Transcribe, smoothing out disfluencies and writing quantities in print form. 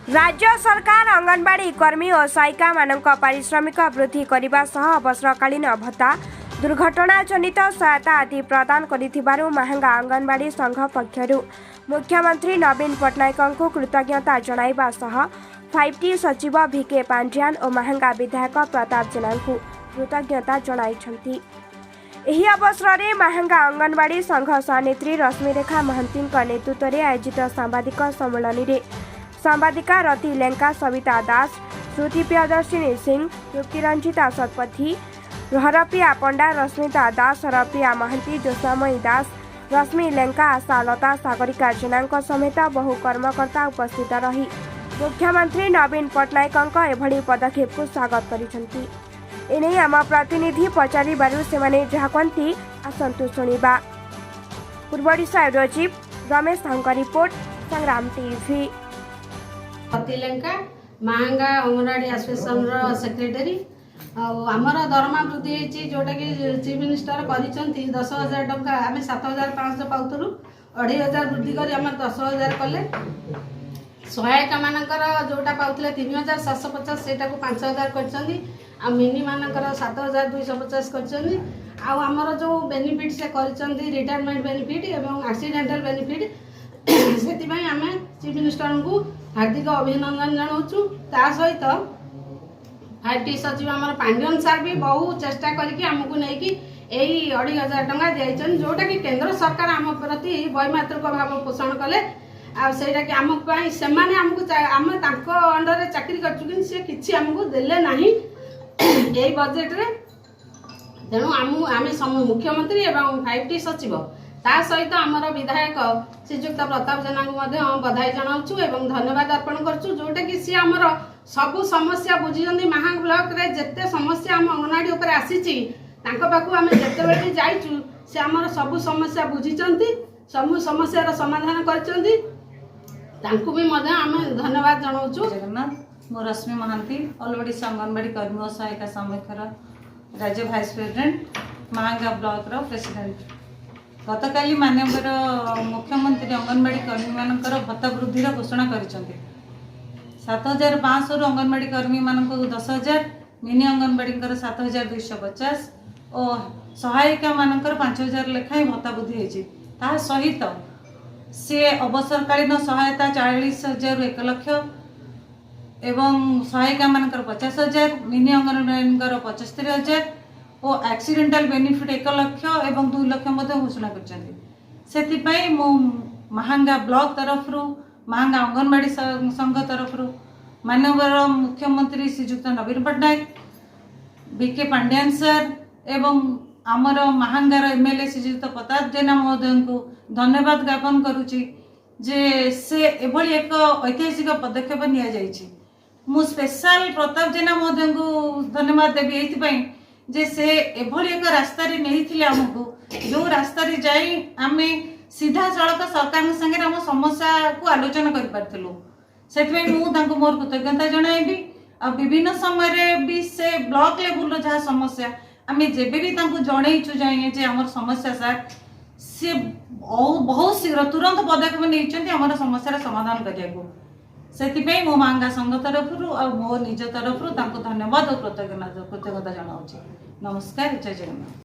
राज्य सरकार अंगनवाड़ी कर्मी और सहायिका मानक पारिश्रमिक वृद्धि करने सह अवसरकालीन भत्ता दुर्घटना जनित सहायता आदि प्रदान करिथिबारु महंगा अंगनवाड़ी संघ पक्षरु मुख्यमंत्री नवीन पट्टनायक को कृतज्ञता जणाइबा सह 5T सचिव भिके पांड्यान और महंगा विधायक प्रताप जेना को कृतज्ञता जणाइछंती। एही अवसर में महंगा अंगनवाड़ी संघ सभानेत्री रश्मिरेखा महंती नेतृत्व में आयोजित सांबादिक सम्मेलन में सांबादिका रति लेंका, सविता दास, श्रुति प्रियदर्शिनी सिंह, युक्तिरंजिता शतपथी, हरप्रिया पंडा, रश्मिता दास, हरप्रिया महंती, ज्योत्स्नामयी दास, रश्मि लेंका, आशा लता, सागरिका जेना समेत बहु कर्मकर्ता उपस्थित रही मुख्यमंत्री नवीन पट्टनायक एभली पदक्षेप को स्वागत करिसेंती। एने आम प्रतिनिधि पचारिबारु सेमाने जहा कहती आसंतु शुणिबा। पूर्वोडिशा रजीव रमेश साहू रिपोर्ट, संग्राम टीवी। अतिलंका महंगा अंगनवाड़ी एसोसिएशन सेक्रेटरी आमर दरमा वृद्धि होती जोटा कि चीफ मिनिस्टर कर 10,000 टंका आम 7,500 पाऊलु 2,500 वृद्धि कर 10,000 कले सहायिका मानकर जोटा पाते 3,750 से 5,000 कर मिनी मानकर 7,250 कर आमर जो बेनिफिट से कर रिटायरमेंट बेनिफिट एवं एक्सीडेंटल बेनिफिट से आम चीफ मिनिस्टर को हार्दिक अभिनंदन जनाऊँ। ता सहित 5T सचिव आम पांड्यन सार भी बहु चेष्टा करमको नहीं 2,500 टंका दिखाई जोटा कि केंद्र सरकार आम प्रति वैमात्रिक भाव पोषण कले आईटा कि आम आम अंडर चाकरी करमको देले ना यही बजेट रे तेणु आम मुख्यमंत्री एवं 5T सचिव ता सहित आमर विधायक श्रीजुक्त प्रताप जेना को बधाई जनाऊँ एवं धन्यवाद अर्पण करूँ जोटा कि सी आमर सबू समस्या बुझी महांग ब्लॉक रे जेते समस्या आम अंगनवाड़ी उपर आसी पाखु आम जिते भी जाइचु से आमर सबू समस्या बुझी सबू समस्यार समाधान कर भी आम धन्यवाद जनाऊँ। जगन्नाथ मो रश्मि महांती ऑल ओडिशा अंगनवाड़ी कर्मी और सहायिका सामूहिकर राज्य भाइस प्रेसिडेंट महांगा ब्लॉक रो प्रेसिडेंट गतकाली माननीय मुख्यमंत्री अंगनवाड़ी कर्मी मानकर भत्ता वृद्धि घोषणा कर 7,500 अंगनवाड़ी कर्मी मानक 10,000 मिनी अंगनवाड़ी 7,250 और सहायिका मानकर 5,000 लेखाएं भत्ता वृद्धि होती सहित सी अवसरकालीन सहायता 40,000 1 लाख एवं सहायिका मानकर 50,000 मिनी अंगनवाड़ी 75,000 और एक्सीडेंटल बेनिफिट 1 लाख एवं 2 लाख घोषणा कर महंगा ब्लॉक तरफ महंगा अंगनवाड़ी संघ तरफ माननीय मुख्यमंत्री श्रीजुक्त नवीन पट्टनायक भिके पांड्यान सर एवं आमर महंगार एमएलए श्रीजुक्त प्रताप जेना महोदय को धन्यवाद ज्ञापन करुच्ची जे से एभली एक ऐतिहासिक पदक्षेप नि स्पेशल प्रताप जेना महोदय को धन्यवाद देवी ये जे से एभली एक रास्ता नहीं आमको जो रास्ता जाई आम सीधा सड़क सरकार संगे आम समस्या को आलोचना कर मोर कृतज्ञता जनाइबी आ विभिन्न समय भी से ब्लॉक लेवल जहाँ समस्या आम जेबे भी जनईचु जाए जे आम समस्या सार सी बहुत शीघ्र तुरंत पदक्षेप नहीं आम समस्या समाधान करने को से मो महंगा संघ तरफ मो निज तरफ धन्यवाद और कृतज्ञता जनाऊँ। नमस्कार, जय जगन्नाथ।